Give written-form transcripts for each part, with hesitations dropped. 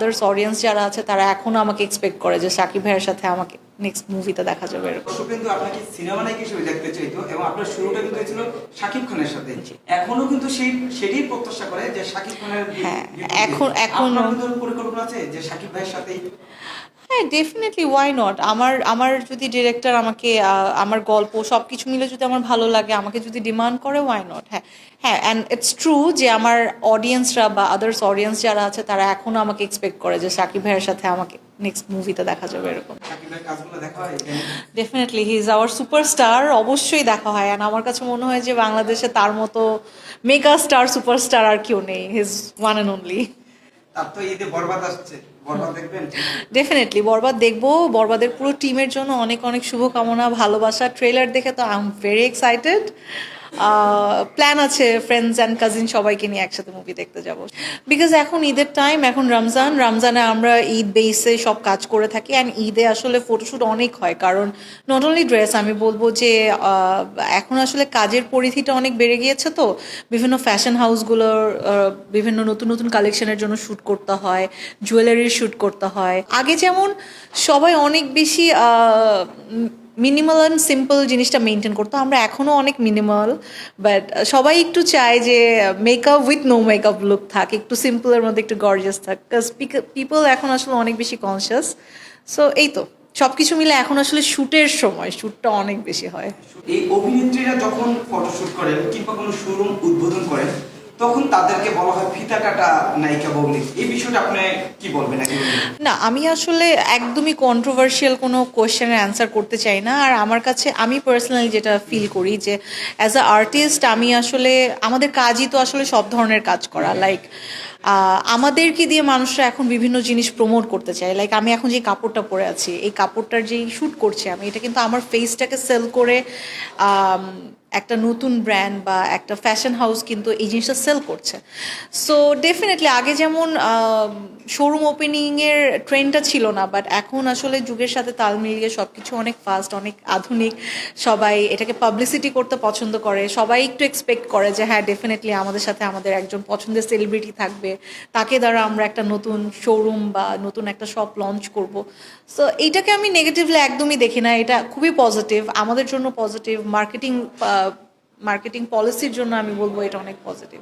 Others audience যারা আছে তারা এখনো আমাকে এক্সপেক্ট করে যে শাকিব ভাইয়ের সাথে আমাকে নেক্সট মুভিতে দেখা যাবে এরকম। দর্শক কিন্তু আপনাকে সিনেমা নায়ক হিসেবে দেখতে চাইতো এবং আপনার শুরুটা কিন্তু ছিল শাকিব খানের সাথে। এখনো কিন্তু সেটাই প্রত্যাশা করে যে শাকিব খানের হ্যাঁ এখনো পরিকল্পনা আছে যে শাকিব ভাইয়ের সাথেই। হ্যাঁ ডেফিনেটলি ওয়াই নট। আমার যদি ডিরেক্টর আমাকে আমার গল্প সব কিছু মিলে যদি আমার ভালো লাগে, আমাকে যদি ডিমান্ড করে, ওয়াই নট। হ্যাঁ অ্যান্ড ইটস ট্রু যে আমার অডিয়েন্সরা বা আদার্স অডিয়েন্স যারা আছে তারা এখনও আমাকে এক্সপেক্ট করে যে শাকিব ভাইয়ের সাথে আমাকে নেক্সট মুভিতে দেখা যাবে এরকম। Definitely he is our superstar, অবশ্যই দেখা হয়। অ্যান্ড আমার কাছে মনে হয় যে বাংলাদেশে তার মতো মেগা স্টার সুপারস্টার আর কেউ নেই। He is one and only. তার তো ঈদে বরবাদ আসছে, বরবাদ দেখবেন? ডেফিনেটলি বরবাদ দেখবো। বরবাদের পুরো টিমের জন্য অনেক অনেক শুভকামনা, ভালোবাসা। ট্রেলার দেখে তো I am very excited. Plan আছে ফ্রেন্ডস অ্যান্ড কাজিন সবাইকে নিয়ে একসাথে মুভি দেখতে যাব। বিকজ এখন ঈদের টাইম, এখন রমজানে আমরা ঈদ বেসে সব কাজ করে থাকি। অ্যান্ড ঈদে আসলে ফটোশ্যুট অনেক হয়, কারণ নট অনলি ড্রেস, আমি বলবো যে এখন আসলে কাজের পরিধিটা অনেক বেড়ে গিয়েছে। তো বিভিন্ন ফ্যাশন হাউসগুলোর বিভিন্ন নতুন নতুন কালেকশনের জন্য শ্যুট করতে হয়, জুয়েলারির শ্যুট করতে হয়। আগে যেমন সবাই অনেক বেশি মিনিমাল অ্যান্ড সিম্পল জিনিসটা মেনটেন করতো, আমরা এখনও অনেক মিনিমাল, বাট সবাই একটু চায় যে makeup with no makeup look থাক, একটু সিম্পলের মধ্যে একটু গর্জিয়াস থাক। বিকজ পিপল এখন আসলে অনেক বেশি কনসিয়াস। সো এই তো সব কিছু মিলে এখন আসলে শ্যুটের সময় শ্যুটটা অনেক বেশি হয়। এই অভিনেত্রীরা যখন ফটোশ্যুট করেন কিংবা কোনো শোরুম উদ্বোধন করেন তখন তাদেরকে বলা হয় ফিতা কাটা নায়িকা বৌলি। এই বিষয়টা আপনি কি বলবেন? না, আমি আসলে একদমই কন্ট্রোভার্সিয়াল কোনো কোয়েশ্চেনের অ্যান্সার করতে চাই না। আর আমার কাছে আমি পার্সোনালি যেটা ফিল করি যে অ্যাজ আ আর্টিস্ট আমি আসলে আমাদের কাজই তো আসলে সব ধরনের কাজ করা। লাইক আমাদেরকে দিয়ে মানুষরা এখন বিভিন্ন জিনিস প্রমোট করতে চায়। লাইক আমি এখন যে কাপড়টা পরে আছি, এই কাপড়টার যেই শ্যুট করছি আমি, এটা কিন্তু আমার ফেসটাকে সেল করে একটা নতুন ব্র্যান্ড বা একটা ফ্যাশন হাউস কিন্তু এই জিনিসটা সেল করছে। সো ডেফিনেটলি আগে যেমন শোরুম ওপেনিংয়ের ট্রেন্ডটা ছিল না, বাট এখন আসলে যুগের সাথে তাল মিলিয়ে সব কিছু অনেক ফাস্ট, অনেক আধুনিক। সবাই এটাকে পাবলিসিটি করতে পছন্দ করে, সবাই একটু এক্সপেক্ট করে যে হ্যাঁ ডেফিনেটলি আমাদের সাথে আমাদের একজন পছন্দের সেলিব্রিটি থাকবে, তাকে দ্বারা আমরা একটা নতুন শোরুম বা নতুন একটা শপ লঞ্চ করব। সো এইটাকে আমি নেগেটিভলি একদমই দেখি না, এটা খুবই পজিটিভ, আমাদের জন্য পজিটিভ। মার্কেটিং পলিসির জন্য আমি বলবো এটা অনেক পজিটিভ।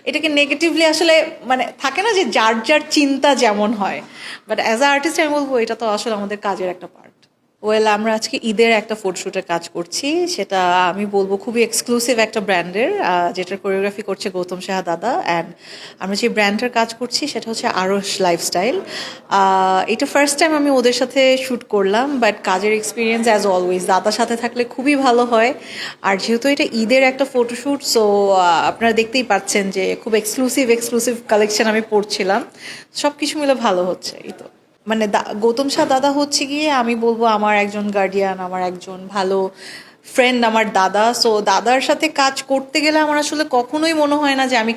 এটাকে নেগেটিভলি আসলে মানে থাকে না যে যার যার চিন্তা যেমন হয়, বাট অ্যাজ আ আর্টিস্ট আমি বলবো এটা তো আসলে আমাদের কাজের একটা পার্ট। ওয়েল, আমরা আজকে ঈদের একটা ফটোশ্যুটে কাজ করছি, সেটা আমি বলবো খুবই এক্সক্লুসিভ একটা ব্র্যান্ডের, যেটার কোরিওগ্রাফি করছে গৌতম সাহা দাদা। অ্যান্ড আমরা যে ব্র্যান্ডটার কাজ করছি সেটা হচ্ছে আরশ লাইফস্টাইল। এটা ফার্স্ট টাইম আমি ওদের সাথে শ্যুট করলাম, বাট কাজের এক্সপিরিয়েন্স অ্যাজ অলওয়েজ দাদার সাথে থাকলে খুবই ভালো হয়। আর যেহেতু এটা ঈদের একটা ফটোশ্যুট, সো আপনারা দেখতেই পাচ্ছেন যে খুব এক্সক্লুসিভ কালেকশন আমি পরছিলাম। সব কিছু মিলে ভালো হচ্ছে। এই তো মানে গৌতম শাহ দাদা হচ্ছে গিয়ে আমি বলবো আমার একজন গার্ডিয়ান, আমার একজন ভালো ফ্রেন্ড, আমার দাদা। সো দাদার সাথে কাজ করতে গেলে আমার আসলে কখনোই মনে হয় না যে আমি